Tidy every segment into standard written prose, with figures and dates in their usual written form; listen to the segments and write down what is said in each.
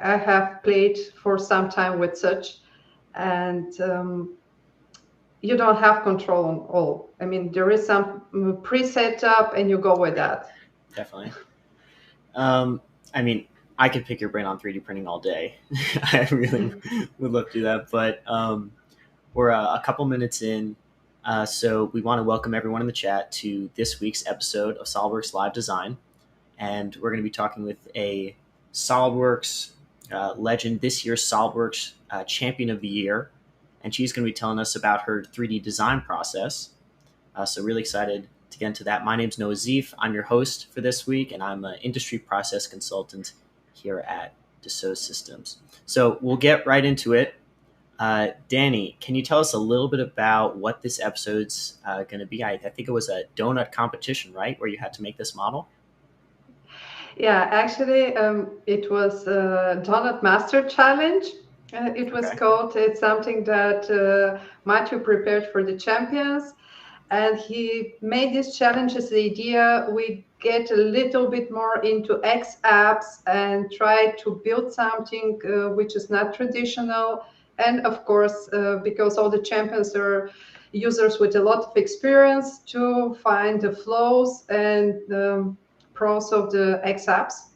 I have played for some time with such, and you don't have control on all. I mean, there is some preset up, and you go with Right. that. Definitely. I mean, I could pick your brain on 3D printing all day. I really would love to do that, but we're a couple minutes in, so we want to welcome everyone in the chat to this week's episode of SolidWorks Live Design, and we're going to be talking with a SolidWorks legend, this year's SolidWorks Champion of the Year, and she's going to be telling us about her 3D design process. So really excited to get into that. My name's Noah Zeef. I'm your host for this week, and I'm an industry process consultant here at Dassault Systems. So we'll get right into it. Danny, can you tell us a little bit about what this episode's going to be? I think it was a donut competition, right, where you had to make this model? Yeah, actually, it was a Donut Master Challenge. It was Okay. called. It's something that Matthew prepared for the champions, and he made this challenge as the idea we get a little bit more into X apps and try to build something which is not traditional. And of course, because all the champions are users with a lot of experience, to find the flows and pros of the X apps.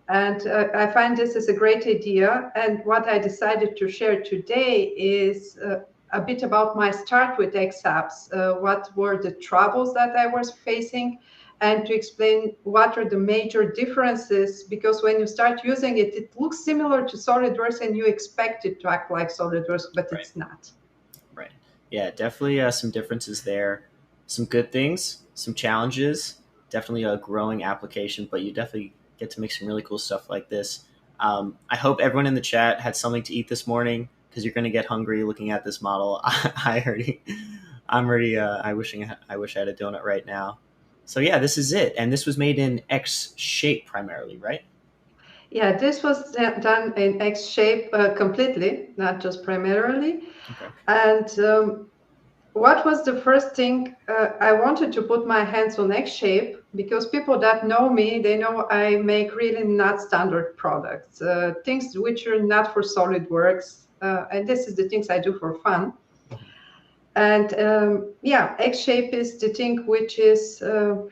And I find this is a great idea. And what I decided to share today is a bit about my start with X apps, what were the troubles that I was facing, and to explain what are the major differences. Because when you start using it, it looks similar to SolidWorks and you expect it to act like SolidWorks, but Right. it's not. Right. Yeah, definitely some differences there. Some good things, some challenges, definitely a growing application, but you definitely get to make some really cool stuff like this. I hope everyone in the chat had something to eat this morning because you're going to get hungry looking at this model. I'm already, I wish I had a donut right now. So yeah, this is it. And this was made in X shape primarily, right? Yeah, this was done in X shape completely, not just primarily. Okay. And what was the first thing I wanted to put my hands on X shape, because people that know me, they know I make really not standard products, things which are not for SolidWorks. And this is the things I do for fun. And yeah, X shape is the thing which is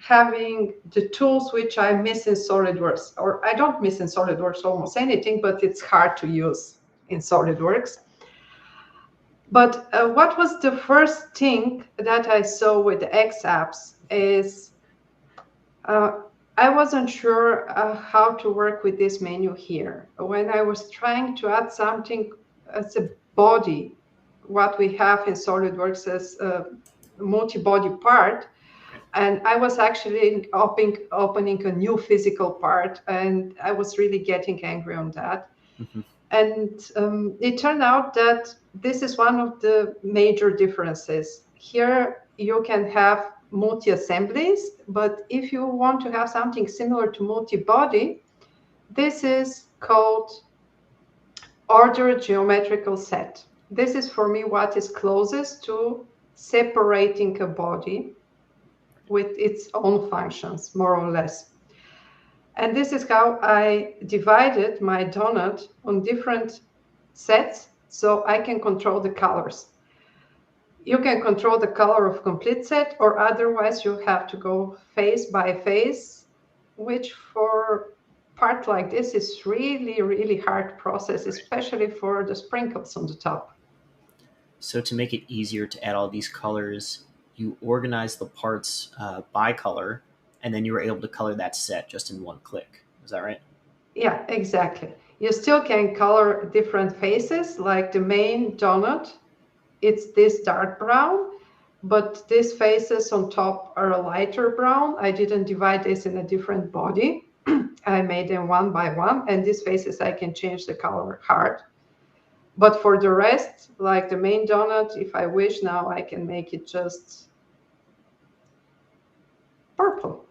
having the tools which I miss in SolidWorks, or I don't miss in SolidWorks almost anything, but it's hard to use in SolidWorks. But what was the first thing that I saw with the X apps is I wasn't sure how to work with this menu here. When I was trying to add something as a body, what we have in SolidWorks as a multi-body part, and I was actually opening a new physical part, and I was really getting angry on that. Mhm. And it turned out that this is one of the major differences. Here you can have multi-assemblies, but if you want to have something similar to multi-body, this is called ordered geometrical set. This is for me what is closest to separating a body with its own functions, more or less. And this is how I divided my donut on different sets so I can control the colors. You can control the color of complete set, or otherwise you have to go phase by phase, which for part like this is really, really hard process, especially for the sprinkles on the top. So to make it easier to add all these colors, you organize the parts by color, and then you were able to color that set just in one click. Is that right? Yeah, exactly. You still can color different faces, like the main donut. It's this dark brown, but these faces on top are a lighter brown. I didn't divide this in a different body. I made them one by one, and these faces I can change the color hard. But for the rest, like the main donut, if I wish now, I can make it just purple.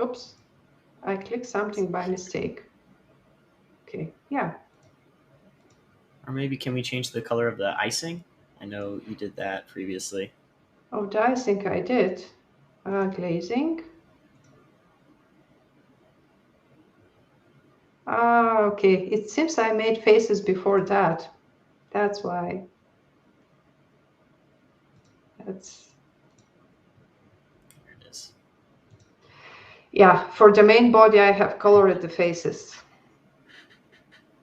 Oops, I clicked something by mistake. Okay, yeah. Or maybe can we change the color of the icing? I know you did that previously. Oh, I think I did. Glazing. Okay, it seems I made faces before that. That's why. That's There it is. Yeah, for the main body, I have colored the faces.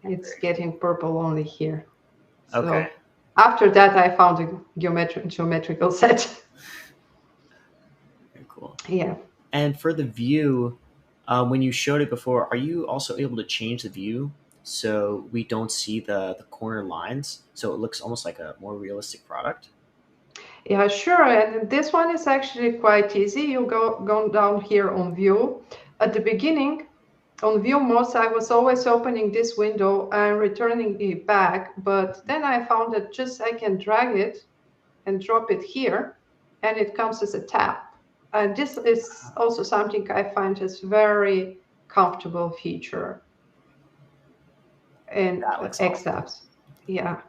It's getting purple only here. So Okay. after that, I found a geometrical set. Very cool. Yeah. And for the view, when you showed it before, are you also able to change the view so we don't see the corner lines, so it looks almost like a more realistic product? Yeah, sure. And this one is actually quite easy. You go down here on view. At the beginning, on view mode, I was always opening this window and returning it back. But then I found that just I can drag it and drop it here, and it comes as a tab. And this is also something I find is very comfortable feature in That looks X awesome. apps. Yeah.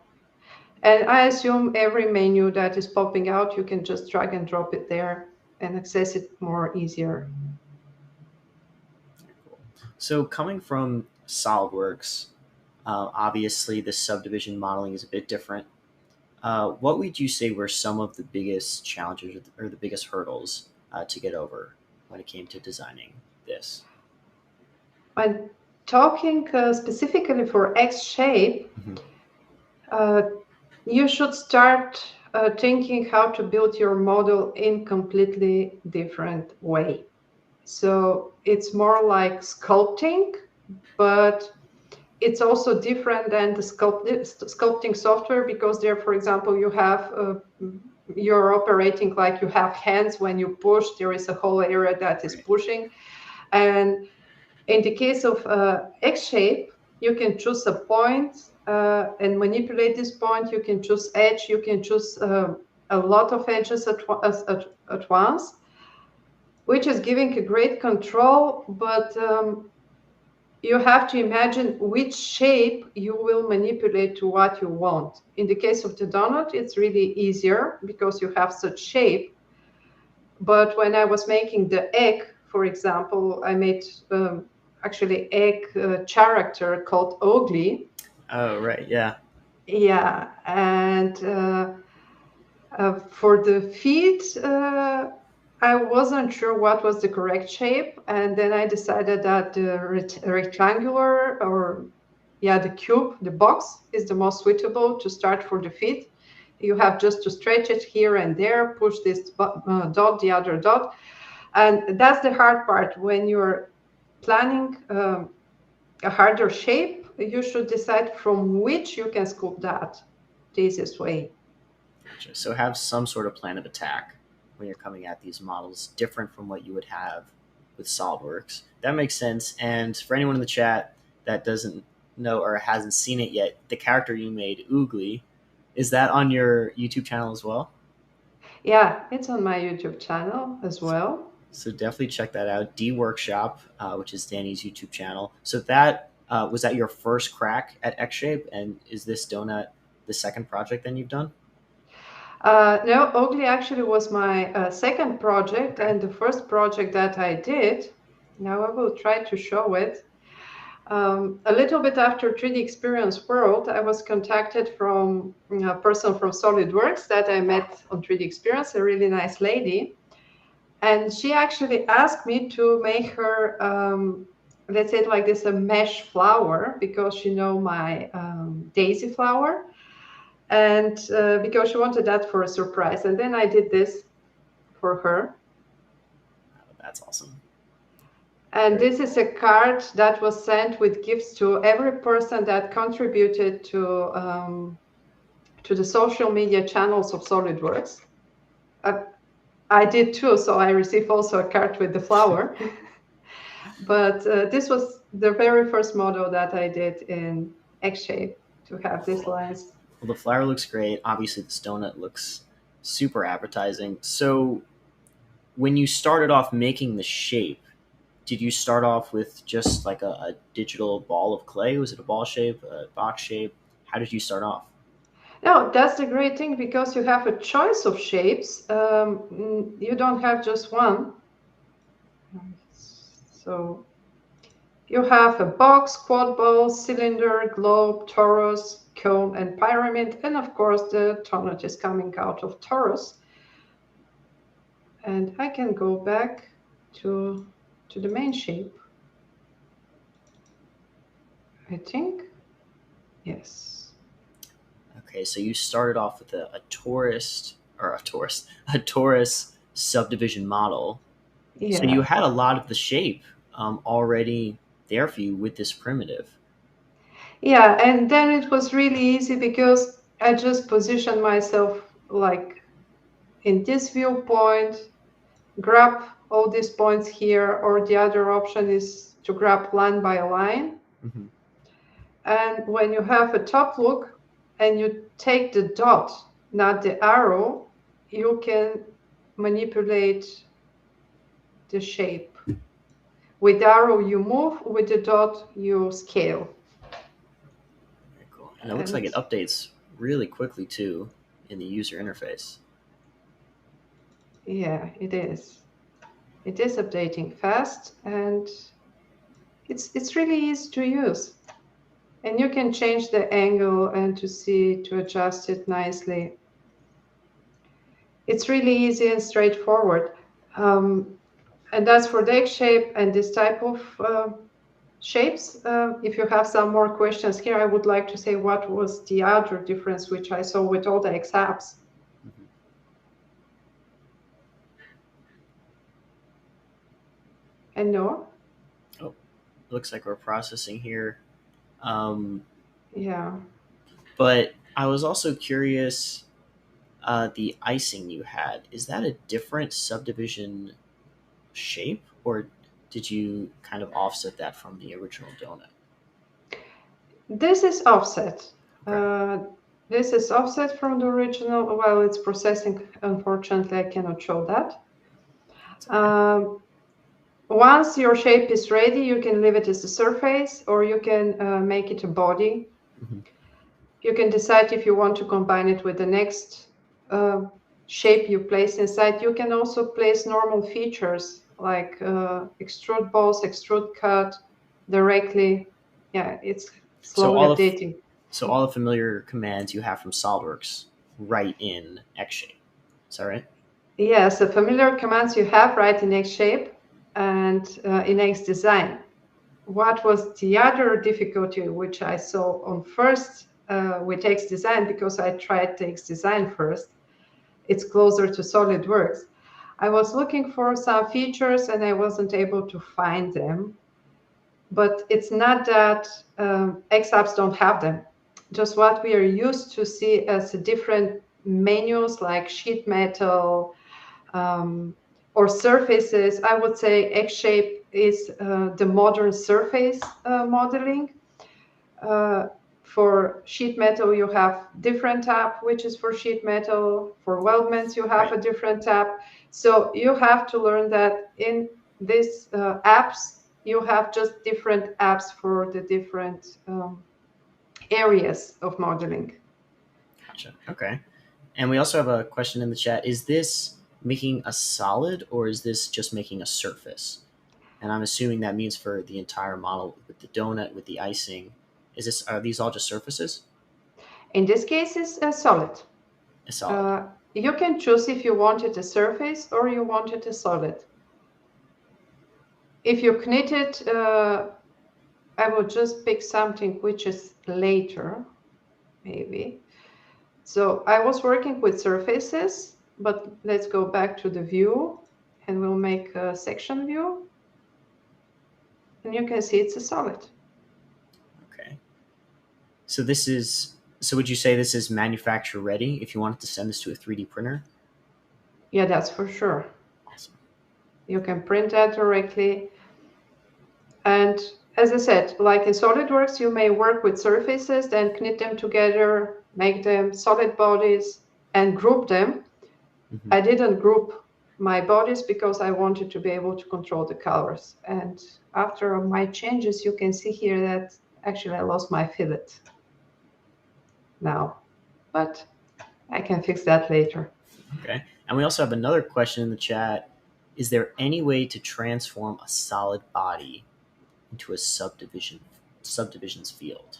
And I assume every menu that is popping out, you can just drag and drop it there and access it more easier. Very cool. So coming from SolidWorks, obviously the subdivision modeling is a bit different. What would you say were some of the biggest challenges or the biggest hurdles to get over when it came to designing this? And talking specifically for X shape, Mhm. uh, you should start thinking how to build your model in completely different way. So it's more like sculpting, but it's also different than the sculpting software, because there, for example, you have you're operating like you have hands. When you push, there is a whole area that is Right. pushing. And in the case of X shape, you can choose a point and manipulate this point. You can choose edge. You can choose a lot of edges at once, which is giving a great control. But you have to imagine which shape you will manipulate to what you want. In the case of the donut, it's really easier because you have such shape. But when I was making the egg, for example, I made actually egg character called ugly. Oh, right. Yeah. Yeah, and for the feet, I wasn't sure what was the correct shape, and then I decided that the rectangular, or yeah, the cube, the box, is the most suitable to start for the feet. You have just to stretch it here and there, push this dot, the other dot, and that's the hard part. When you're planning a harder shape, you should decide from which you can sculpt that the easiest way. Gotcha. So have some sort of plan of attack when you're coming at these models, different from what you would have with SolidWorks. That makes sense. And for anyone in the chat that doesn't know or hasn't seen it yet, the character you made, Oogly, is that on your YouTube channel as well? Yeah, it's on my YouTube channel as well. So definitely check that out. D Workshop, which is Danny's YouTube channel. So that was that your first crack at X Shape, and is this donut the second project then you've done? No, Ugly actually was my second project, Okay. and the first project that I did. Now I will try to show it. A little bit after 3D Experience World, I was contacted from a person from SolidWorks that I met on 3D Experience, a really nice lady. And she actually asked me to make her, let's say it like this, a mesh flower, because she know my daisy flower. And because she wanted that for a surprise. And then I did this for her. Oh, that's awesome. And Very this is cool. a card that was sent with gifts to every person that contributed to the social media channels of SolidWorks. I did too, so I received also a card with the flower. But this was the very first model that I did in X-shape to have these Cool. lines. Well, the flower looks great. Obviously, this donut looks super appetizing. So, when you started off making the shape, did you start off with just like a digital ball of clay? Was it a ball shape, a box shape? How did you start off? No, that's the great thing, because you have a choice of shapes. You don't have just one. So You have a box, quad ball, cylinder, globe, torus, cone, and pyramid. And of course, the donut is coming out of torus. And I can go back to the main shape. I think. Yes. Okay, so you started off with a torus subdivision model. Yeah. So you had a lot of the shape already there for you with this primitive. Yeah, and then it was really easy because I just positioned myself like in this viewpoint, grab all these points here, or the other option is to grab line by line. Mm-hmm. And when you have a top look and you take the dot, not the arrow, you can manipulate the shape. With the arrow, you move. With the dot, you scale. Very cool. And it looks like it updates really quickly too in the user interface. Yeah, it is. It is updating fast, and it's really easy to use. And you can change the angle and to adjust it nicely. It's really easy and straightforward. And that's for the X shape and this type of shapes. If you have some more questions here, I would like to say what was the other difference which I saw with all the X apps. Mm-hmm. And no? Oh, looks like we're processing here. Yeah. But I was also curious, the icing you had, is that a different subdivision shape, or did you kind of offset that from the original donut? This is offset. Okay. This is offset from the original. While it's processing, unfortunately, I cannot show that. Okay. Once your shape is ready, you can leave it as a surface, or you can make it a body. Mm-hmm. You can decide if you want to combine it with the next shape you place inside. You can also place normal features like extrude balls, extrude cut directly. Yeah, it's slowly updating. So all the familiar commands you have from SOLIDWORKS right in X-Shape. Is that right? Yes, the familiar commands you have right in X shape and in X design. What was the other difficulty which I saw on first with X design, because I tried the X design first, it's closer to SolidWorks. I was looking for some features and I wasn't able to find them. But it's not that X apps don't have them. Just what we are used to see as different menus like sheet metal or surfaces. I would say X-shape is the modern surface modeling. For sheet metal, you have different tab, which is for sheet metal. For weldments, you have a different tab. So you have to learn that in these apps, you have just different apps for the different areas of modeling. Gotcha. Okay. And we also have a question in the chat. Is this making a solid, or is this just making a surface? And I'm assuming that means for the entire model with the donut, with the icing. Are these all just surfaces? In this case, it's a solid. A solid. You can choose if you want it a surface or you want it a solid. If you knit it, I will just pick something which is later, maybe. So I was working with surfaces, but let's go back to the view and we'll make a section view. And you can see it's a solid. Okay. So would you say this is manufacturer ready if you wanted to send this to a 3D printer? Yeah, that's for sure. Awesome. You can print that directly. And as I said, like in SolidWorks, you may work with surfaces, then knit them together, make them solid bodies, and group them. Mm-hmm. I didn't group my bodies because I wanted to be able to control the colors. And after my changes, you can see here that actually I lost my fillet now, but I can fix that later. Okay. And we also have another question in the chat. Is there any way to transform a solid body into a subdivisions field?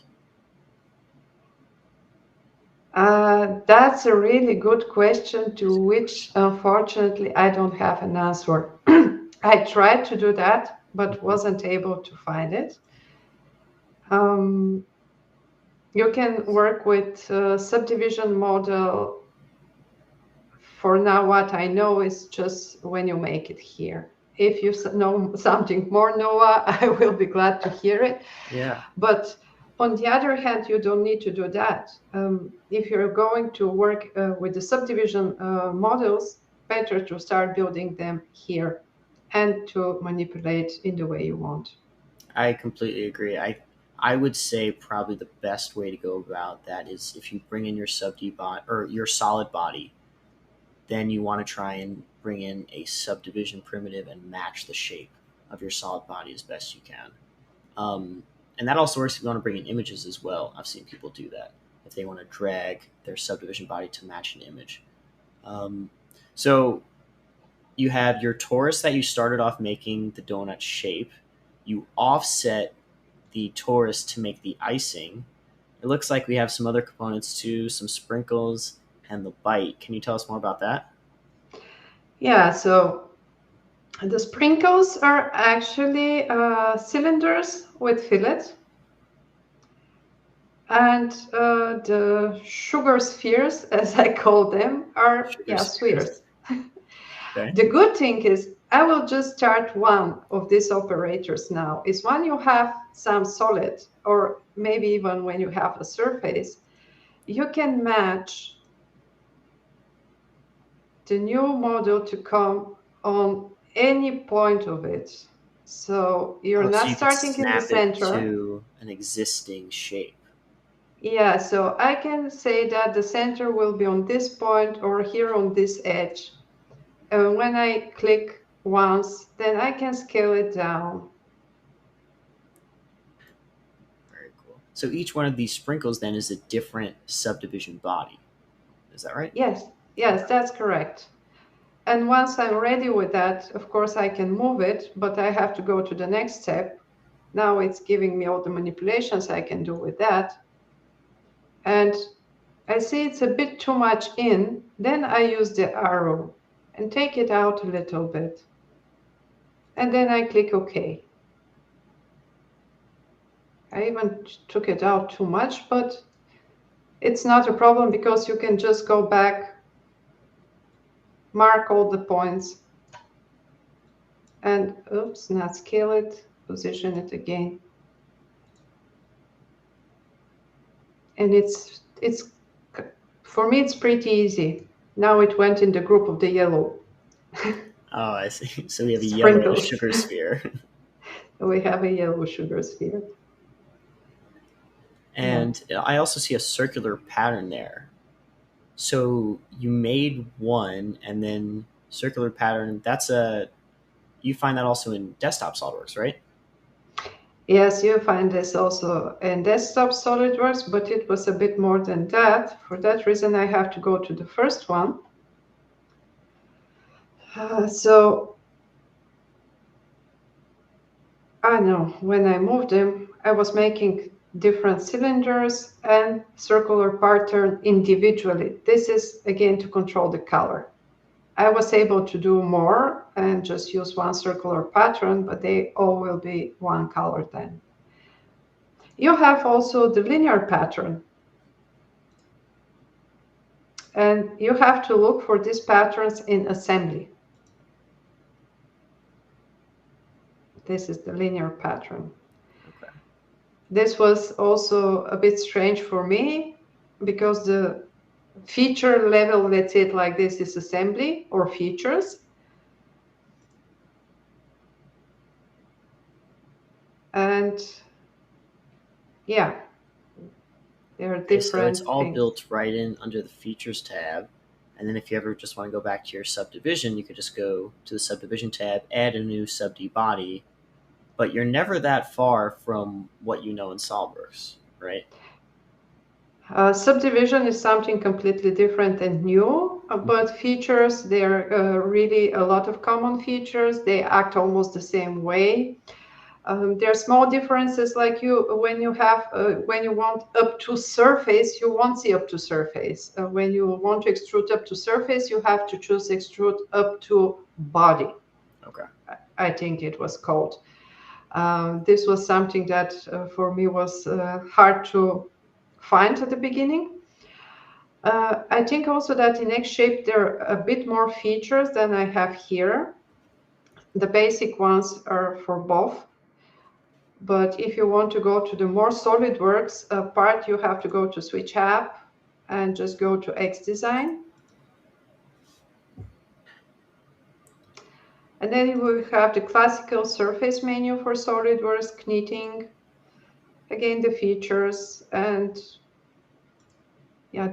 That's a really good question to which, unfortunately, I don't have an answer. I tried to do that, but wasn't able to find it. You can work with subdivision model. For now, what I know is just when you make it here. If you know something more, Noah, I will be glad to hear it. Yeah. But on the other hand, you don't need to do that. If you're going to work with the subdivision models, better to start building them here and to manipulate in the way you want. I completely agree. I would say probably the best way to go about that is if you bring in your SubD body or your solid body, then you want to try and bring in a subdivision primitive and match the shape of your solid body as best you can. And that also works if you want to bring in images as well. I've seen people do that if they want to drag their subdivision body to match an image. So you have your torus that you started off making the donut shape. You offset the torus to make the icing. It looks like we have some other components too, some sprinkles and the bite. Can you tell us more about that? Yeah, so the sprinkles are actually cylinders with fillet. And the sugar spheres, as I call them, are spheres. Okay. The good thing is I will just start one of these operators now. Is when you have some solid, or maybe even when you have a surface, you can match the new model to come on any point of it. So you're not starting in the center. To an existing shape. Yeah, so I can say that the center will be on this point or here on this edge. And when I click once, then I can scale it down. Very cool. So each one of these sprinkles then is a different subdivision body. Is that right? Yes, that's correct. And once I'm ready with that, of course, I can move it, but I have to go to the next step. Now it's giving me all the manipulations I can do with that. And I see it's a bit too much in, then I use the arrow and take it out a little bit. And then I click OK. I even took it out too much, but it's not a problem because you can just go back, mark all the points, and oops, not scale it, position it again. And it's for me, it's pretty easy. Now it went in the group of the yellow. Oh, I see. So we have a yellow sugar sphere. We have a yellow sugar sphere. And I also see a circular pattern there. So you made one and then circular pattern. You find that also in desktop SOLIDWORKS, right? Yes, you find this also in desktop SOLIDWORKS, but it was a bit more than that. For that reason, I have to go to the first one. So I know when I moved them, I was making different cylinders and circular pattern individually. This is again to control the color. I was able to do more and just use one circular pattern, but they all will be one color then. You have also the linear pattern. And you have to look for these patterns in assembly. This is the linear pattern. Okay. This was also a bit strange for me because the feature level, let's say it like this, is assembly or features. And yeah, there are different so it's all things. built right in under the features tab. And then if you ever just want to go back to your subdivision, you could just go to the subdivision tab, add a new SubD body. But you're never that far from what you know in SOLIDWORKS, right? Subdivision is something completely different and new, but features, there are really a lot of common features. They act almost the same way. There are small differences, like when you want up to surface, you won't see up to surface. When you want to extrude up to surface, you have to choose extrude up to body. Okay. I think it was called. This was something that for me was hard to find at the beginning. I think also that in X-Shape there are a bit more features than I have here. The basic ones are for both. But if you want to go to the more SolidWorks part, you have to go to Switch App and just go to X Design. And then you will have the classical surface menu for SolidWorks, knitting. Again, the features and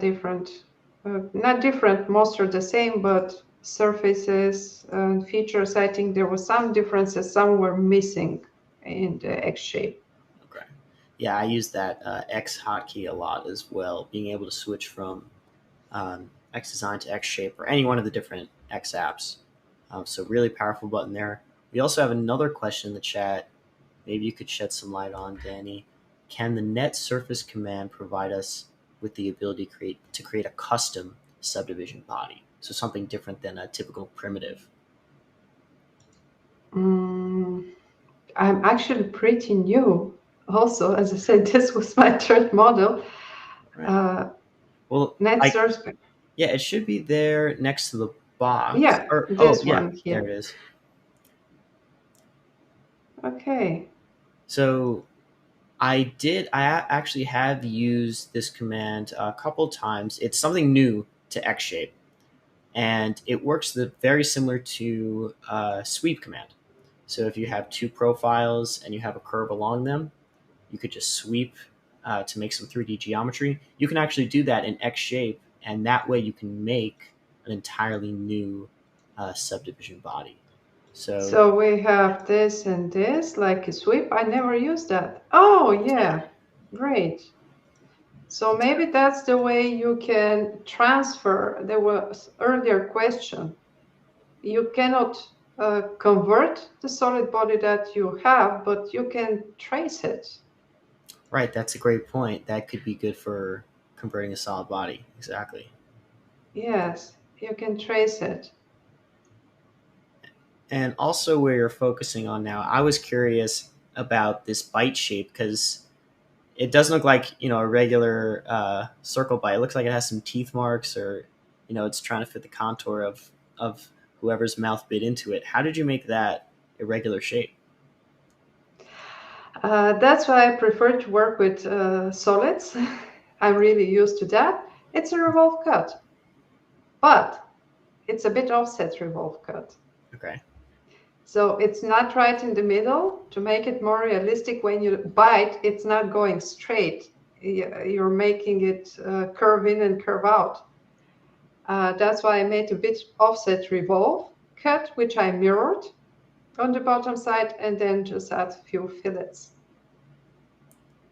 different, not different, most are the same, but surfaces and features, I think there were some differences, some were missing in the X-Shape. Okay. Yeah, I use that X hotkey a lot as well, being able to switch from X Design to X Shape or any one of the different X apps. So really powerful button there. We also have another question in the chat. Maybe you could shed some light on, Danny. Can the net surface command provide us with the ability to create a custom subdivision body? So something different than a typical primitive. I'm actually pretty new. Also, as I said, this was my third model. Right. Well, net surface. Yeah, it should be there next to the box. Yeah, this one here. There it is. Okay. So I actually have used this command a couple times. It's something new to X-Shape, and it works very similar to sweep command. So if you have two profiles and you have a curve along them, you could just sweep to make some 3D geometry. You can actually do that in X-Shape, and that way you can make an entirely new subdivision body. So we have this and this, like a sweep. I never used that. Oh, yeah. Great. So maybe that's the way you can transfer. There was earlier question. You cannot convert the solid body that you have, but you can trace it. Right, that's a great point. That could be good for converting a solid body. Exactly. Yes, you can trace it. And also where you're focusing on now, I was curious about this bite shape because it doesn't look like, a regular circle bite. It looks like it has some teeth marks, or, it's trying to fit the contour of whoever's mouth bit into it. How did you make that a regular shape? That's why I prefer to work with solids. I'm really used to that. It's a revolve cut, but it's a bit offset revolve cut. Okay. So it's not right in the middle. To make it more realistic, when you bite, it's not going straight. You're making it curve in and curve out. That's why I made a bit offset revolve cut, which I mirrored on the bottom side, and then just add a few fillets.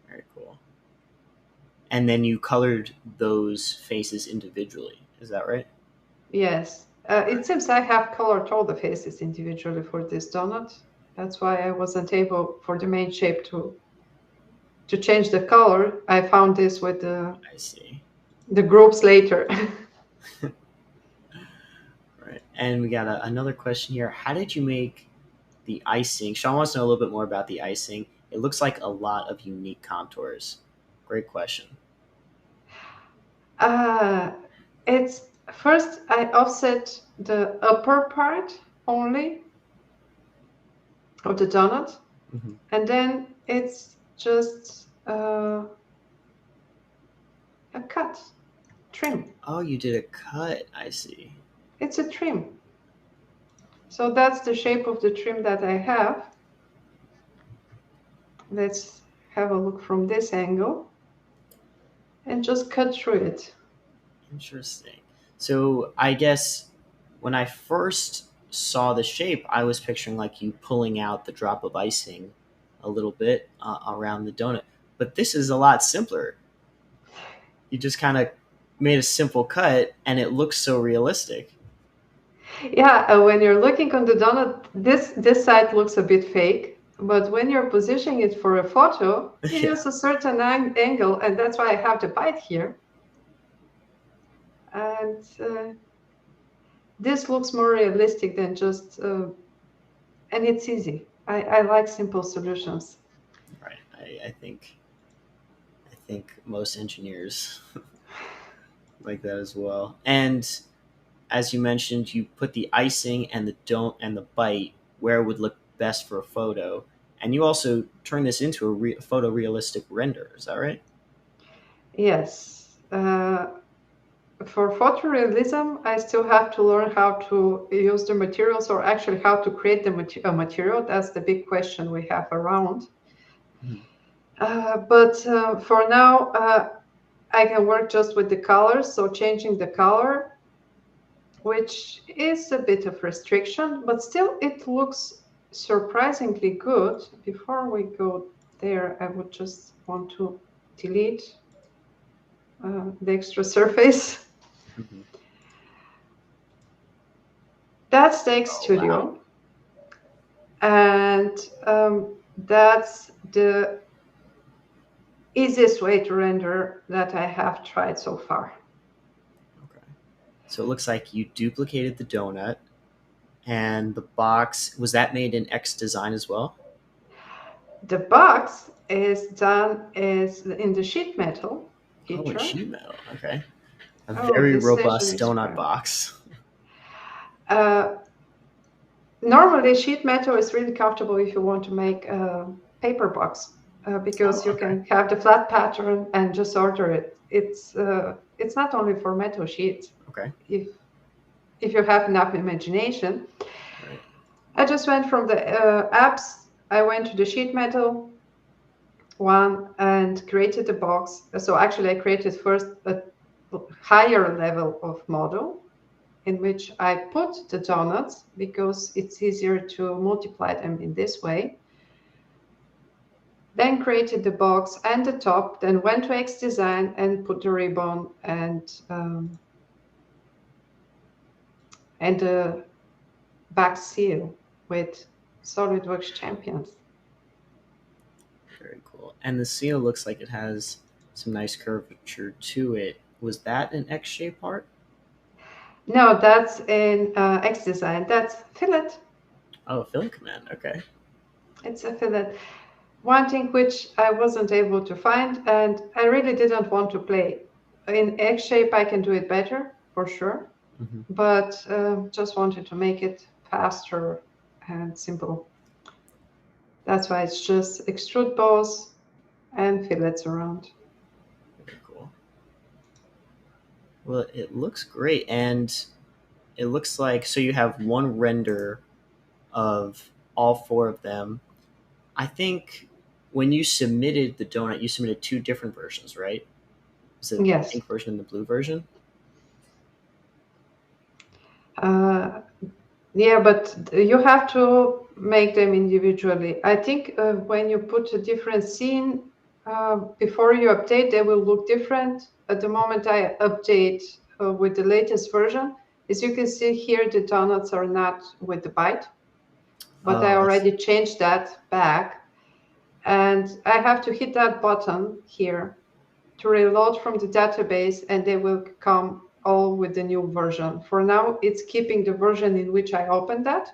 Very cool. And then you colored those faces individually. Is that right? Yes. It seems I have colored all the faces individually for this donut. That's why I wasn't able for the main shape to change the color. I found this with the groups later. Right. And we got another question here. How did you make the icing? Sean wants to know a little bit more about the icing. It looks like a lot of unique contours. Great question. It's first I offset the upper part only of the donut, and then it's just a cut, trim. Oh, you did a cut. I see. It's a trim. So that's the shape of the trim that I have. Let's have a look from this angle and just cut through it. Interesting. So I guess when I first saw the shape, I was picturing like you pulling out the drop of icing a little bit around the donut. But this is a lot simpler. You just kind of made a simple cut, and it looks so realistic. Yeah, when you're looking on the donut, this side looks a bit fake. But when you're positioning it for a photo, you Yeah. use a certain angle, and that's why I have the bite here. And this looks more realistic than just, and it's easy. I like simple solutions. Right. I think most engineers like that as well. And as you mentioned, you put the icing and the don't and the bite where it would look best for a photo, and you also turn this into a photorealistic render. Is that right? Yes. For photorealism, I still have to learn how to use the materials, or actually how to create the material. That's the big question we have around. Mhm. But for now, I can work just with the colors, so changing the color, which is a bit of restriction, but still it looks surprisingly good. Before we go there, I would just want to delete the extra surface. Mhm. That's the Oh wow! Studio, and that's the easiest way to render that I have tried so far. Okay, so it looks like you duplicated the donut, and the box was that made in X Design as well. The box is done is in the sheet metal Oh, it's feature. sheet metal. Okay, a Oh, very this station robust is donut private. box. Uh, Normally, sheet metal is really comfortable if you want to make a paper box, because Oh, you okay. can have the flat pattern and just order it. It's not only for metal sheets. Okay. If you have enough imagination. Right. I just went from the apps. I went to the sheet metal one and created the box. So actually, I created first a higher level of model in which I put the donuts because it's easier to multiply them in this way. Then created the box and the top, then went to X Design and put the ribbon and the back seal with SolidWorks Champions. Very cool. And the seal looks like it has some nice curvature to it. Was that an X-shaped part? No, that's in X Design. That's fillet. Oh, fill command. Okay. It's a fillet. One thing which I wasn't able to find, and I really didn't want to play. In X shape, I can do it better, for sure, Hmm. but just wanted to make it faster and simple. That's why it's just extrude balls and fillets around. Very cool. Well, it looks great, and it looks like so you have one render of all four of them. I think when you submitted the donut, you submitted two different versions, right? Was it the Yes. pink version and the blue version? Uh, yeah, but you have to make them individually. I think when you put a different scene before you update, they will look different. At the moment I update with the latest version, as you can see here, the donuts are not with the bite, but I Oh, I see. already changed that back. And I have to hit that button here to reload from the database, and they will come all with the new version. For now, it's keeping the version in which I opened that,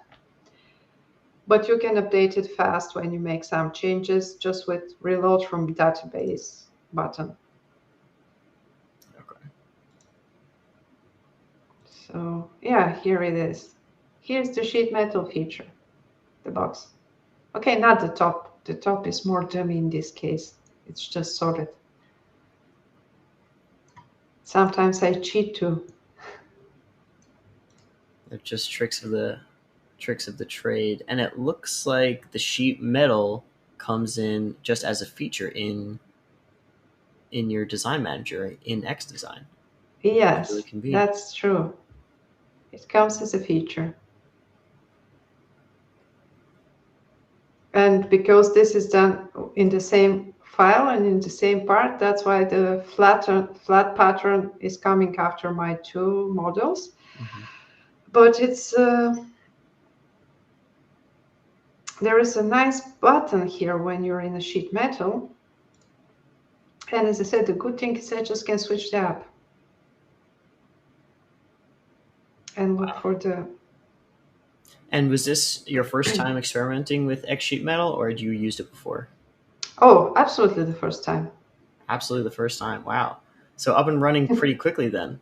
but you can update it fast when you make some changes just with reload from database button. Okay. So yeah, here it is. Here's the sheet metal feature, the box. Okay, not the top. The top is more dummy in this case. It's just solid. Sometimes I cheat too. They're just tricks of the trade, and it looks like the sheet metal comes in just as a feature in your design manager in X Design. It's really Yes, convenient. that's true. It comes as a feature. And because this is done in the same file and in the same part, that's why the flat pattern is coming after my two models. Hmm. But there is a nice button here when you're in a sheet metal. And as I said, the good thing is I just can switch the app and look for the... And was this your first time experimenting with X sheet metal, or had you used it before? Oh, absolutely the first time. Absolutely the first time. Wow. So up and running pretty quickly then.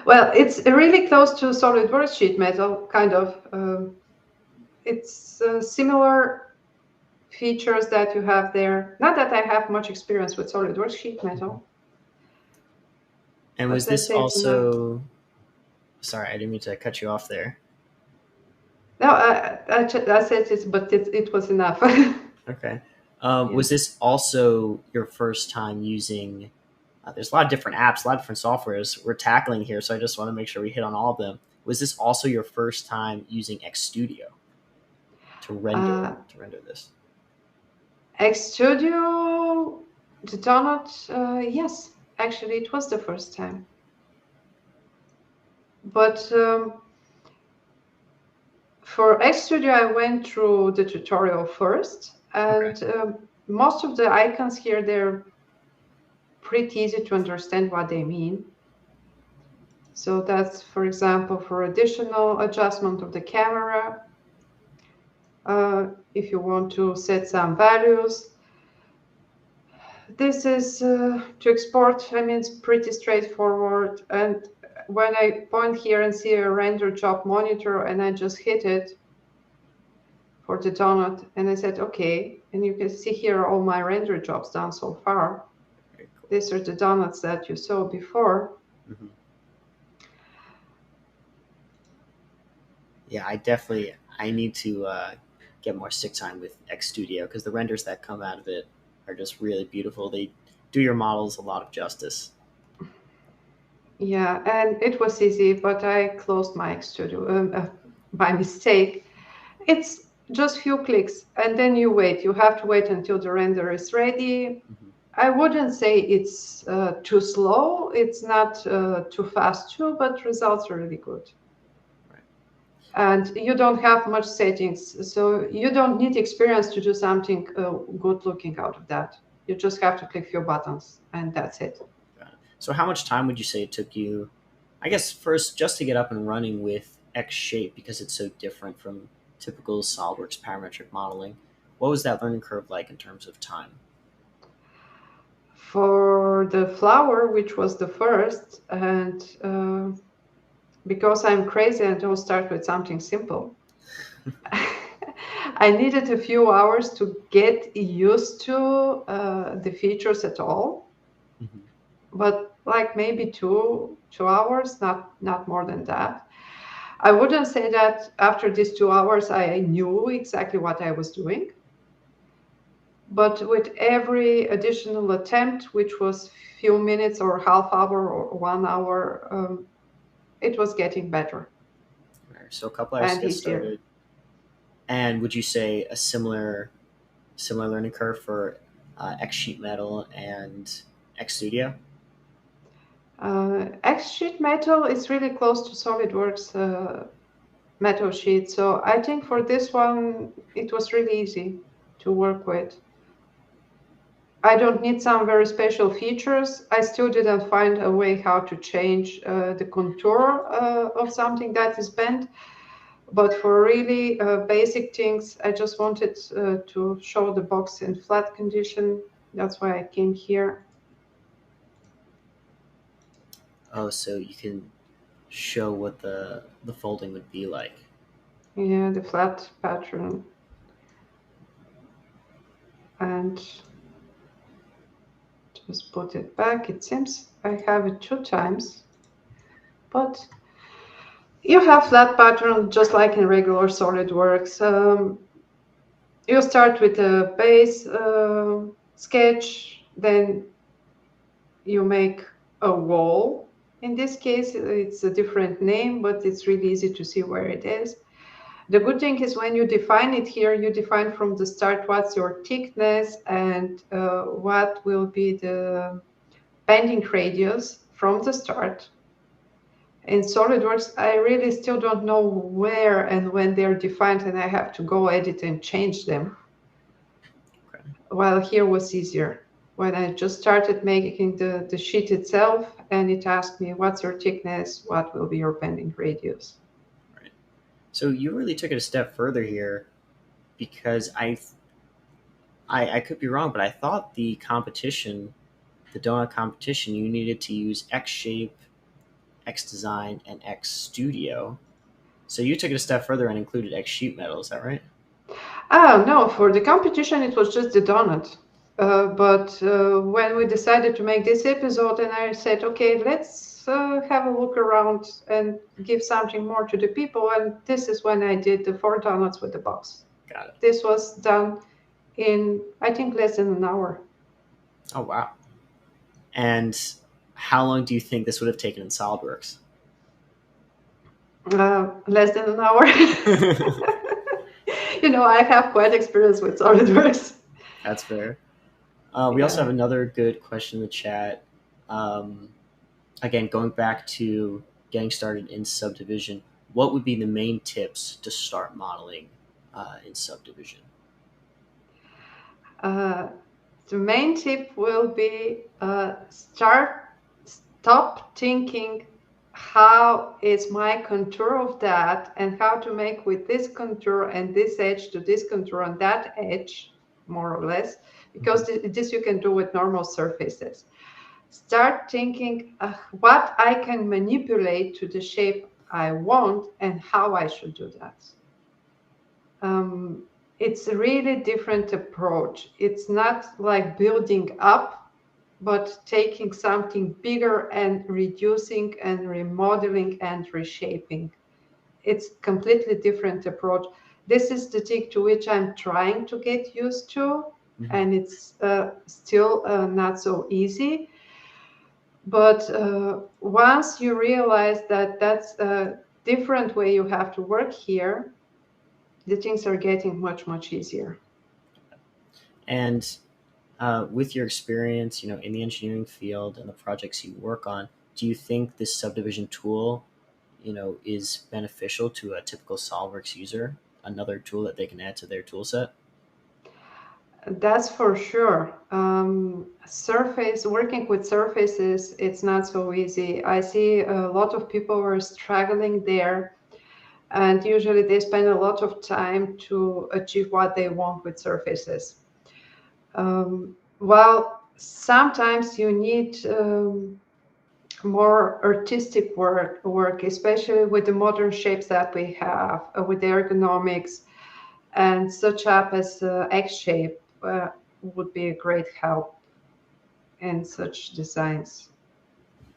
Well, it's really close to SolidWorks sheet metal, kind of. It's similar features that you have there. Not that I have much experience with SolidWorks sheet metal. And was this also... Sorry, I didn't mean to cut you off there. No, I said it, but it was enough. Okay. Was this also your first time using... there's a lot of different apps, a lot of different softwares we're tackling here, so I just want to make sure we hit on all of them. Was this also your first time using XStudio to render this? XStudio, the Danute, yes, actually it was the first time. But for XStudio, I went through the tutorial first, and most of the icons here, they're pretty easy to understand what they mean. So that's, for example, for additional adjustment of the camera. If you want to set some values. This is to export. I mean, it's pretty straightforward. And when I point here and see a render job monitor and I just hit it for the donut, and I said, okay, and you can see here all my render jobs done so far. Cool. These are the donuts that you saw before. Mm-hmm. Yeah, I need to get more stick time with XStudio, because the renders that come out of it are just really beautiful. They do your models a lot of justice. Yeah, and it was easy, but I closed my XStudio by mistake. It's just few clicks, and then you wait. You have to wait until the render is ready. Mm-hmm. I wouldn't say it's too slow. It's not too fast too, but results are really good. And you don't have much settings, so you don't need experience to do something good looking out of that. You just have to click a few buttons, and that's it. So how much time would you say it took you, I guess, first just to get up and running with X-Shape, because it's so different from typical SOLIDWORKS parametric modeling? What was that learning curve like in terms of time? For the flower, which was the first, and because I'm crazy and don't start with something simple, I needed a few hours to get used to the features at all. Mm-hmm. But like maybe two hours, not more than that. I wouldn't say that after these 2 hours I knew exactly what I was doing. But with every additional attempt, which was few minutes or half hour or 1 hour, it was getting better. So a couple hours to get started. And would you say a similar learning curve for X sheet metal and XStudio? X sheet metal is really close to SolidWorks metal sheet. So I think for this one, it was really easy to work with. I don't need some very special features. I still didn't find a way how to change the contour of something that is bent. But for really basic things, I just wanted to show the box in flat condition. That's why I came here. Oh, so you can show what the folding would be like. Yeah, the flat pattern. And just put it back. It seems I have it 2 times, but you have flat pattern just like in regular SolidWorks. You start with a base sketch, then you make a wall. In this case, it's a different name, but it's really easy to see where it is. The good thing is when you define it here, you define from the start what's your thickness and what will be the bending radius from the start. In SolidWorks, I really still don't know where and when they're defined, and I have to go edit and change them. Okay. While here was easier. When I just started making the sheet itself, and it asked me, what's your thickness? What will be your bending radius? Right. So you really took it a step further here, because I could be wrong, but I thought the competition, the donut competition, you needed to use X Shape, X Design, and X Studio. So you took it a step further and included X Sheet Metal. Is that right? Oh, no, for the competition, it was just the donut. But when we decided to make this episode, and I said, okay, let's have a look around and give something more to the people. And this is when I did the 4 donuts with the box. Got it. This was done in, I think, less than an hour. Oh, wow. And how long do you think this would have taken in SolidWorks? Less than an hour. I have quite experience with SolidWorks. That's fair. We also have another good question in the chat. Again, going back to getting started in Subdivision, what would be the main tips to start modeling in Subdivision? The main tip will be stop thinking how is my contour of that and how to make with this contour and this edge to this contour and that edge, more or less, because this you can do with normal surfaces. Start thinking what I can manipulate to the shape I want and how I should do that. It's a really different approach. It's not like building up, but taking something bigger and reducing and remodeling and reshaping. It's completely different approach. This is the thing to which I'm trying to get used to, and it's still not so easy. But once you realize that that's a different way you have to work here, the things are getting much, much easier. And with your experience, in the engineering field and the projects you work on, do you think this subdivision tool, is beneficial to a typical SolidWorks user? Another tool that they can add to their tool set? That's for sure. Working with surfaces, it's not so easy. I see a lot of people are struggling there. And usually they spend a lot of time to achieve what they want with surfaces. While sometimes you need more artistic work, especially with the modern shapes that we have, with the ergonomics, and such app as X Shape would be a great help in such designs.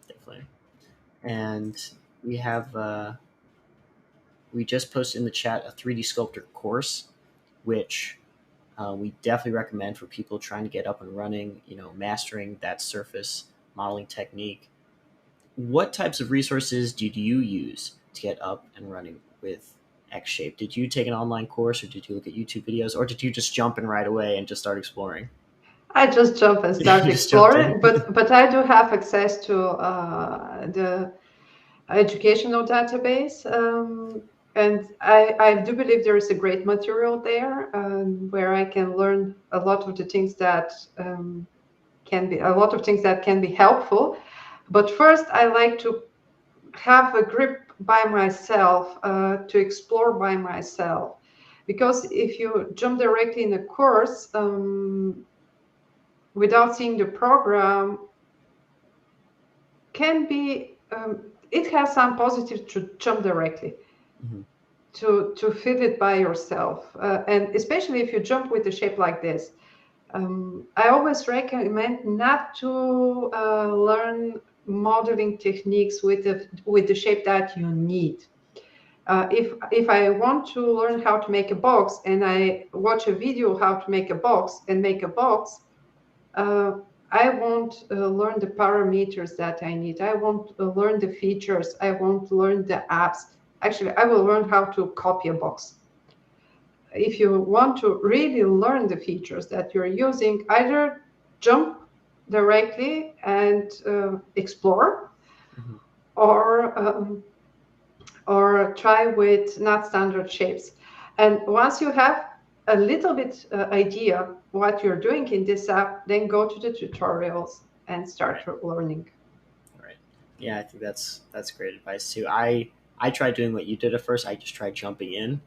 Definitely. And we have we just posted in the chat a 3D Sculptor course, which we definitely recommend for people trying to get up and running, mastering that surface modeling technique. What types of resources did you use to get up and running with X Shape? Did you take an online course, or did you look at YouTube videos, or did you just jump in right away and just start exploring? I just jump and start exploring, but I do have access to the educational database. And I do believe there is a great material there where I can learn a lot of the things that can be helpful. But first, I like to have a grip by myself, to explore by myself. Because if you jump directly in a course without seeing the program, it has some positive to jump directly. To feel it by yourself, and especially if you jump with a shape like this. I always recommend not to learn modeling techniques with the shape that you need. If I want to learn how to make a box and I watch a video how to make a box and make a box, I won't learn the parameters that I need. I won't learn the features. I won't learn the apps. Actually, I will learn how to copy a box. If you want to really learn the features that you're using, either jump directly and explore, or try with not standard shapes. And once you have a little bit idea what you're doing in this app, then go to the tutorials and start learning. Right. Yeah, I think that's great advice too. I tried doing what you did at first. I just tried jumping in,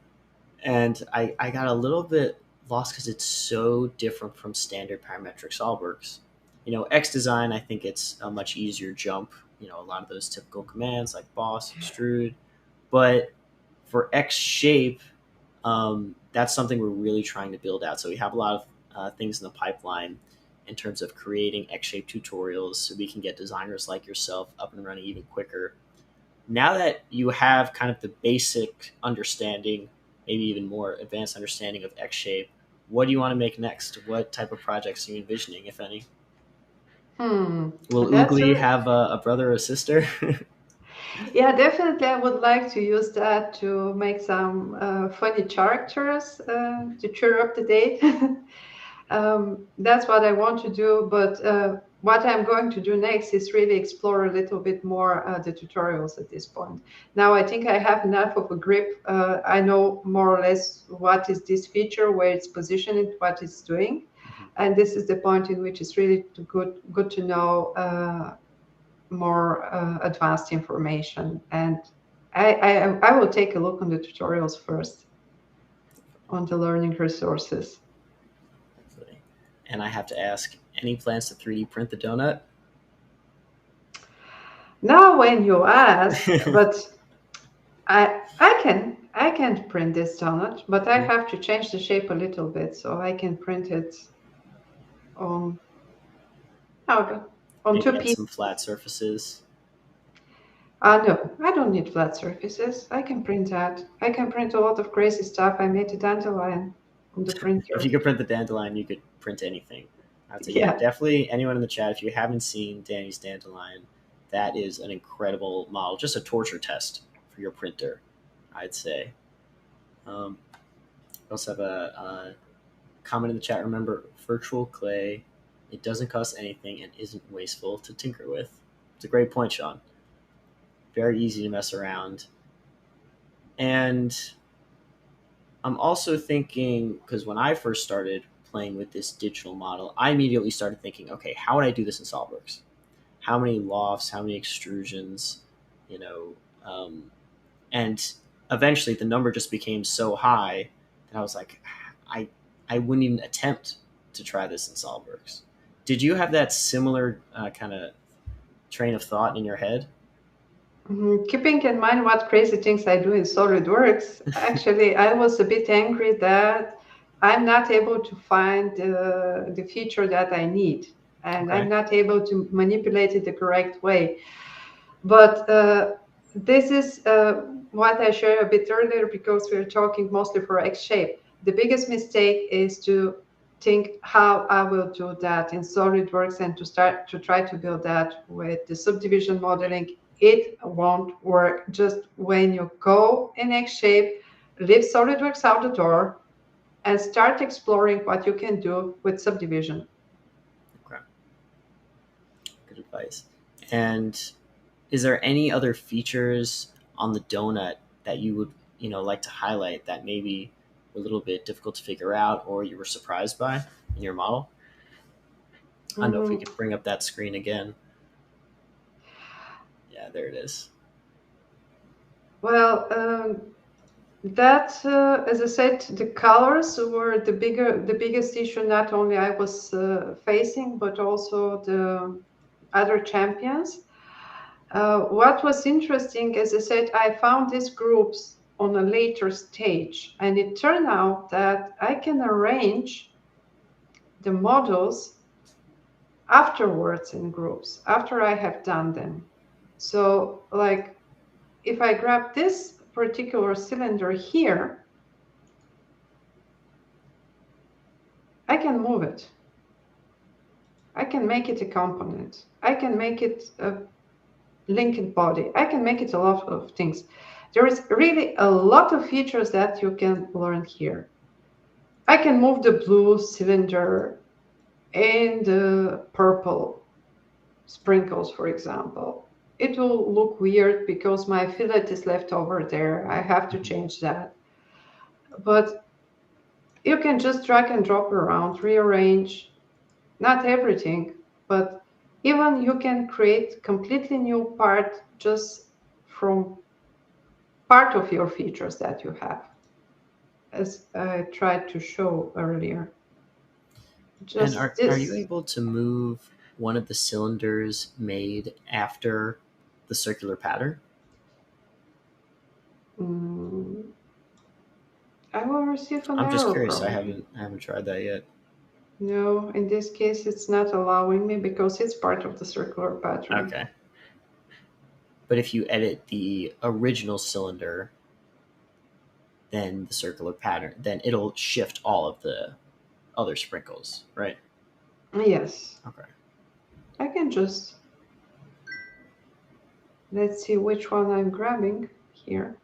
and I got a little bit lost because it's so different from standard parametric SOLIDWORKS. X design, I think it's a much easier jump. A lot of those typical commands like boss, extrude, but for X shape, that's something we're really trying to build out. So we have a lot of things in the pipeline in terms of creating X-shape tutorials so we can get designers like yourself up and running even quicker. Now that you have kind of the basic understanding, maybe even more advanced understanding of X-shape, what do you want to make next? What type of projects are you envisioning, if any? Will Oogly have a brother or a sister? Yeah, definitely. I would like to use that to make some funny characters to cheer up the day. That's what I want to do. But what I'm going to do next is really explore a little bit more the tutorials at this point. Now, I think I have enough of a grip. I know more or less what is this feature, where it's positioned, what it's doing. And this is the point in which it's really good to know more advanced information. And I will take a look on the tutorials first, on the learning resources. And I have to ask, any plans to 3D print the donut? Now, when you ask, but I can print this donut, but I have to change the shape a little bit so I can print it on two pieces. Some flat surfaces. No, I don't need flat surfaces. I can print that. I can print a lot of crazy stuff. I made a dandelion on the printer. If you could print the dandelion, you could print anything. I'd say, yeah, definitely anyone in the chat, if you haven't seen Danny's dandelion, that is an incredible model. Just a torture test for your printer, I'd say. We also have a comment in the chat. Remember, virtual clay, it doesn't cost anything and isn't wasteful to tinker with. It's a great point, Sean. Very easy to mess around. And I'm also thinking, because when I first started playing with this digital model, I immediately started thinking, okay, how would I do this in SOLIDWORKS? How many lofts, how many extrusions, and eventually the number just became so high that I was like, I wouldn't even attempt to try this in SOLIDWORKS. Did you have that similar kind of train of thought in your head? Keeping in mind what crazy things I do in SolidWorks, actually, I was a bit angry that I'm not able to find the feature that I need, and I'm not able to manipulate it the correct way. But this is what I shared a bit earlier, because we're talking mostly for X-shape. The biggest mistake is to think how I will do that in SolidWorks and to try to build that with the subdivision modeling. It won't work. Just when you go in X-shape, leave SolidWorks out the door and start exploring what you can do with subdivision. Okay. Good advice. And is there any other features on the donut that you would, like to highlight that maybe were a little bit difficult to figure out or you were surprised by in your model? I don't know if we could bring up that screen again. Yeah, there it is. Well, as I said, the colors were the biggest issue. Not only I was facing, but also the other champions. What was interesting, as I said, I found these groups on a later stage, and it turned out that I can arrange the models afterwards in groups after I have done them. So, like, if I grab this particular cylinder here, I can move it. I can make it a component. I can make it a linked body. I can make it a lot of things. There is really a lot of features that you can learn here. I can move the blue cylinder and the purple sprinkles, for example. it will look weird because my fillet is left over there. I have to change that. But you can just drag and drop around, rearrange, not everything, but even you can create completely new part just from part of your features that you have, as I tried to show earlier. And Just are you this. able to move one of the cylinders made after the circular pattern? Mm, I will receive an I'm just error curious. probably. I haven't tried that yet. No, in this case, it's not allowing me because it's part of the circular pattern. Okay. But if you edit the original cylinder, then the circular pattern, then it'll shift all of the other sprinkles, right? Yes, Okay. I can just, let's see which one I'm grabbing here.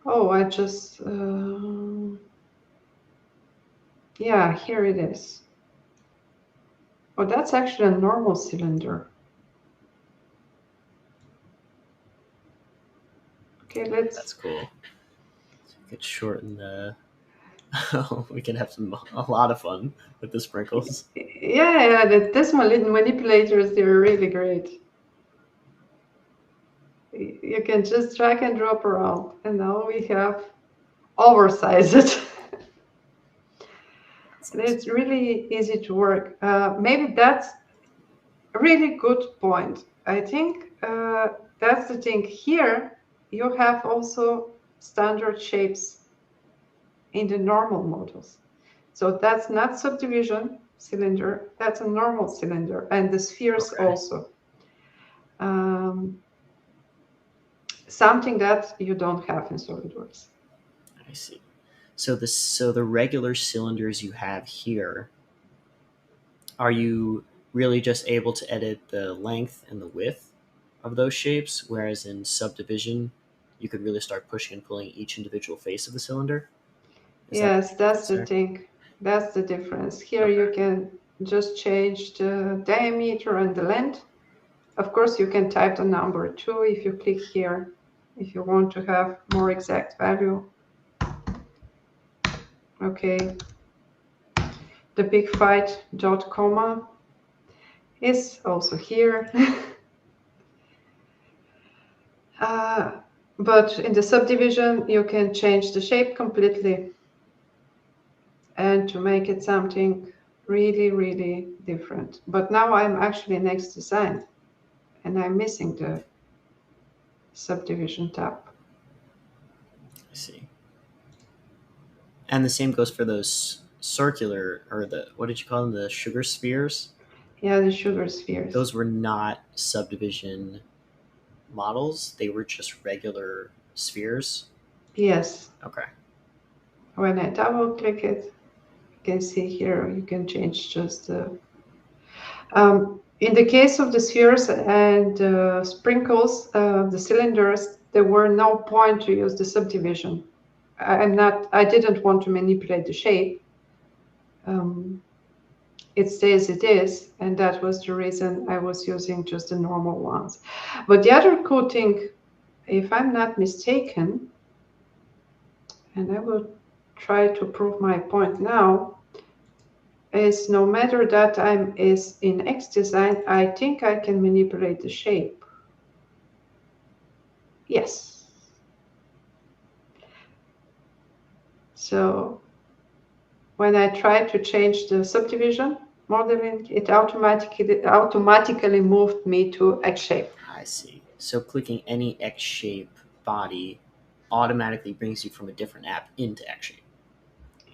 Oh, I just, yeah, here it is. Oh, that's actually a normal cylinder. Okay, That's let's, cool. We could shorten the. We can have a lot of fun with the sprinkles. yeah, this manipulators, they're really great. You can just drag and drop around, and now we have oversized. And it's really easy to work. Maybe that's a really good point. I think that's the thing. Here, you have also standard shapes in the normal models. So that's not subdivision cylinder, that's a normal cylinder, and the spheres Okay. also. Something that you don't have in SolidWorks. I see. So the regular cylinders you have here, are you really just able to edit the length and the width of those shapes, whereas in subdivision, you could really start pushing and pulling each individual face of the cylinder? Is that the Yes, main that's difference the there? thing. That's the difference. Here Okay. you can just change the diameter and the length. Of course, you can type the number too if you click here, if you want to have more exact value. Okay. The big fight dot comma is also here. uh, but in the subdivision, you can change the shape completely and to make it something really, really different. But now I'm actually next design and I'm missing the subdivision tab. I see. And the same goes for those circular, or the, what did you call them? The sugar spheres? Yeah, the sugar spheres. Those were not subdivision models. They were just regular spheres. Yes. Okay. When I double click it, you can see here, you can change just the in the case of the spheres and sprinkles, the cylinders, there were no point to use the subdivision. I didn't want to manipulate the shape. It stays it is, and that was the reason I was using just the normal ones. But the other cool thing, if I'm not mistaken, and I will try to prove my point now, is no matter that I'm is in X design, I think I can manipulate the shape. Yes. So when I try to change the subdivision modeling, it automatically moved me to X shape. I see. So clicking any X shape body automatically brings you from a different app into X shape.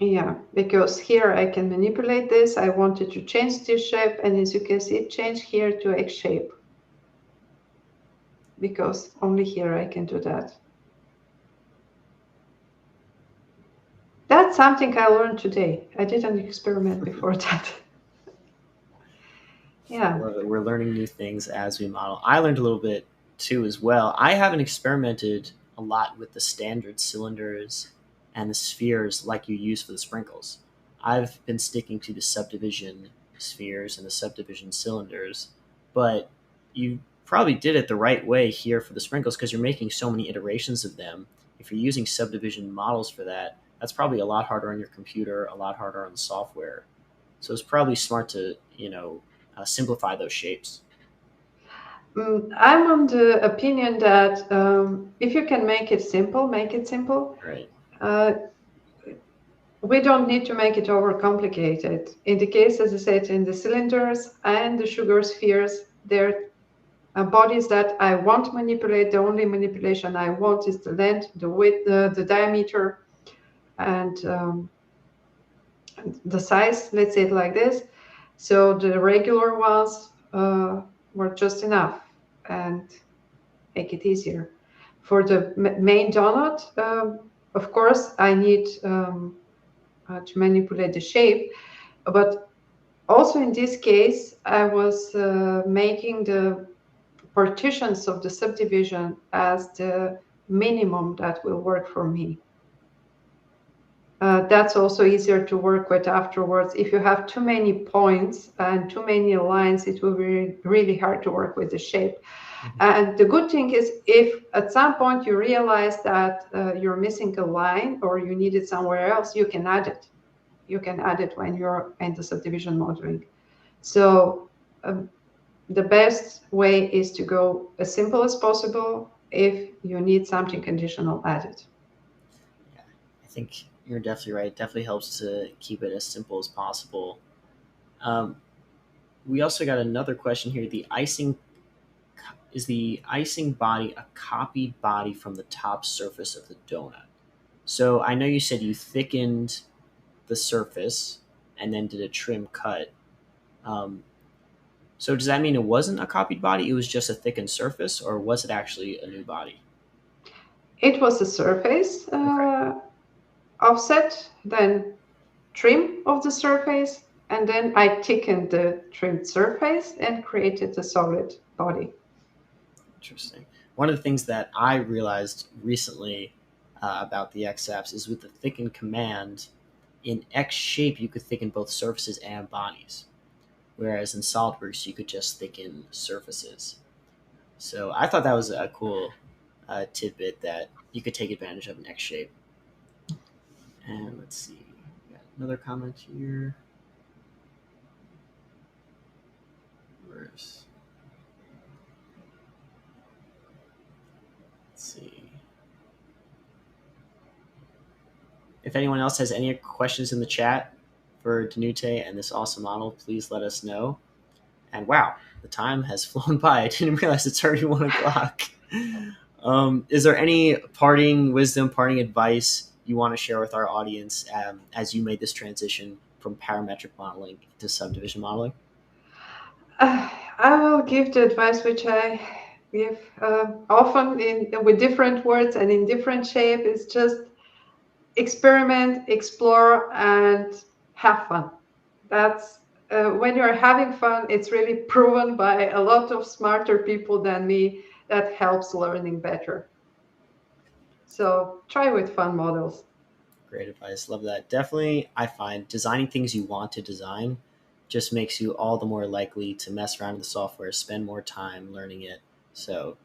Yeah, because here I can manipulate this. I wanted to change this shape, and as you can see, it changed here to X shape. Because only here I can do that. That's something I learned today. I didn't experiment before that. Yeah. We're learning new things as we model. I learned a little bit too as well. I haven't experimented a lot with the standard cylinders and the spheres like you use for the sprinkles. I've been sticking to the subdivision spheres and the subdivision cylinders, but you probably did it the right way here for the sprinkles because you're making so many iterations of them. If you're using subdivision models for that, that's probably a lot harder on your computer, a lot harder on the software. So it's probably smart to, simplify those shapes. I'm on the opinion that if you can make it simple, make it simple. Right. We don't need to make it overcomplicated. In the case, as I said, in the cylinders and the sugar spheres, they're bodies that I want to manipulate. The only manipulation I want is the length, the width, the diameter, and the size. Let's say it like this. So the regular ones were just enough and make it easier. For the main donut, of course, I need to manipulate the shape, but also in this case, I was making the partitions of the subdivision as the minimum that will work for me. That's also easier to work with afterwards. If you have too many points and too many lines, it will be really hard to work with the shape. And the good thing is, if at some point you realize that you're missing a line or you need it somewhere else, you can add it. You can add it when you're in the subdivision modeling. So the best way is to go as simple as possible. If you need something conditional, add it. Yeah, I think you're definitely right. It definitely helps to keep it as simple as possible. We also got another question here. Is the icing body a copied body from the top surface of the donut? So I know you said you thickened the surface and then did a trim cut. So does that mean it wasn't a copied body? It was just a thickened surface, or was it actually a new body? It was a surface offset, then trim of the surface, and then I thickened the trimmed surface and created a solid body. Interesting. One of the things that I realized recently about the X apps is with the thicken command, in X shape you could thicken both surfaces and bodies, whereas in SolidWorks you could just thicken surfaces. So I thought that was a cool tidbit that you could take advantage of in X shape. And let's see, we got another comment here. Where's see. If anyone else has any questions in the chat for Danute and this awesome model, please let us know. And wow, the time has flown by. I didn't realize it's already 1 o'clock. Is there any parting wisdom, parting advice you want to share with our audience as you made this transition from parametric modeling to subdivision modeling? I will give the advice which I give often with different words and in different shape. It's just experiment, explore, and have fun. That's when you're having fun, it's really proven by a lot of smarter people than me that helps learning better. So try with fun models. Great advice. Love that. Definitely, I find designing things you want to design just makes you all the more likely to mess around with the software, spend more time learning it. So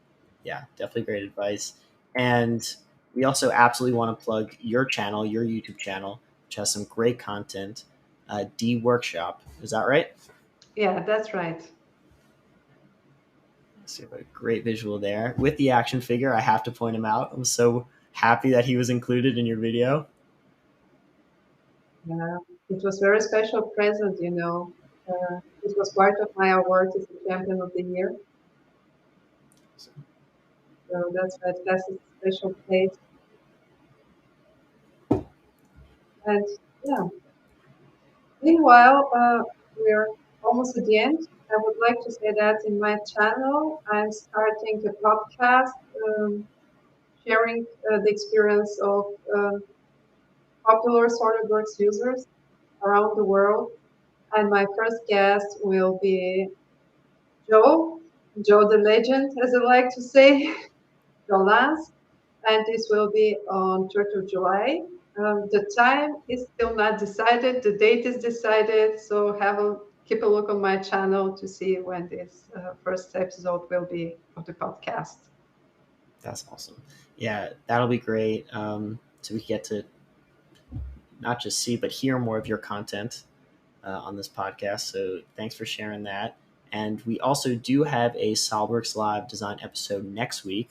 yeah, definitely great advice. And we also absolutely want to plug your channel, your YouTube channel, which has some great content, D Workshop. Is that right? Yeah, that's right. So a great visual there. With the action figure, I have to point him out. I'm so happy that he was included in your video. Yeah, it was a very special present, you know. It was part of my award as the champion of the year. So that's why it has a special place. And yeah, meanwhile, we're almost at the end. I would like to say that in my channel, I'm starting a podcast sharing the experience of popular SolidWorks users around the world. And my first guest will be Joe the legend, as I like to say, Joe Lance. And this will be on 3rd of July. The time is still not decided. The date is decided. So keep a look on my channel to see when this first episode will be of the podcast. That's awesome. Yeah, that'll be great. So we get to not just see, but hear more of your content on this podcast. So thanks for sharing that. And we also do have a SOLIDWORKS Live design episode next week,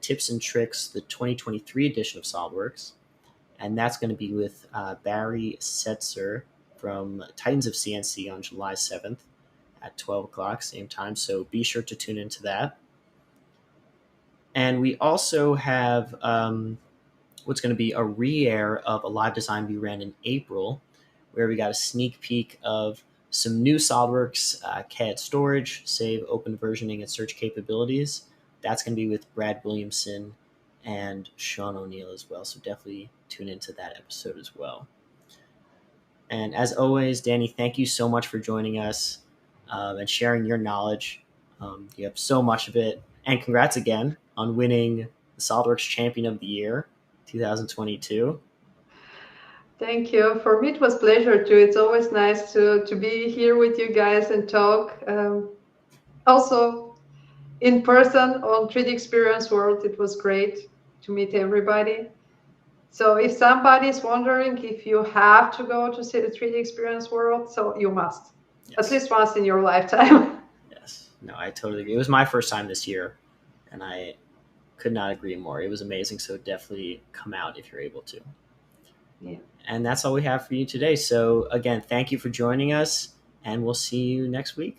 Tips and Tricks, the 2023 edition of SOLIDWORKS. And that's going to be with Barry Setzer from Titans of CNC on July 7th at 12 o'clock, same time. So be sure to tune into that. And we also have what's going to be a re-air of a live design we ran in April, where we got a sneak peek of some new SOLIDWORKS CAD storage, save, open versioning, and search capabilities. That's going to be with Brad Williamson and Sean O'Neill as well. So definitely tune into that episode as well. And as always, Danny, thank you so much for joining us and sharing your knowledge. You have so much of it. And congrats again on winning the SOLIDWORKS Champion of the Year 2022. Thank you. For me, it was a pleasure too. It's always nice to be here with you guys and talk. Also, in person on 3D Experience World, it was great to meet everybody. So if somebody's wondering if you have to go to see the 3D Experience World, so you must. Yes. At least once in your lifetime. Yes. No, I totally agree. It was my first time this year, and I could not agree more. It was amazing. So definitely come out if you're able to. Yeah. And that's all we have for you today. So again, thank you for joining us, and we'll see you next week.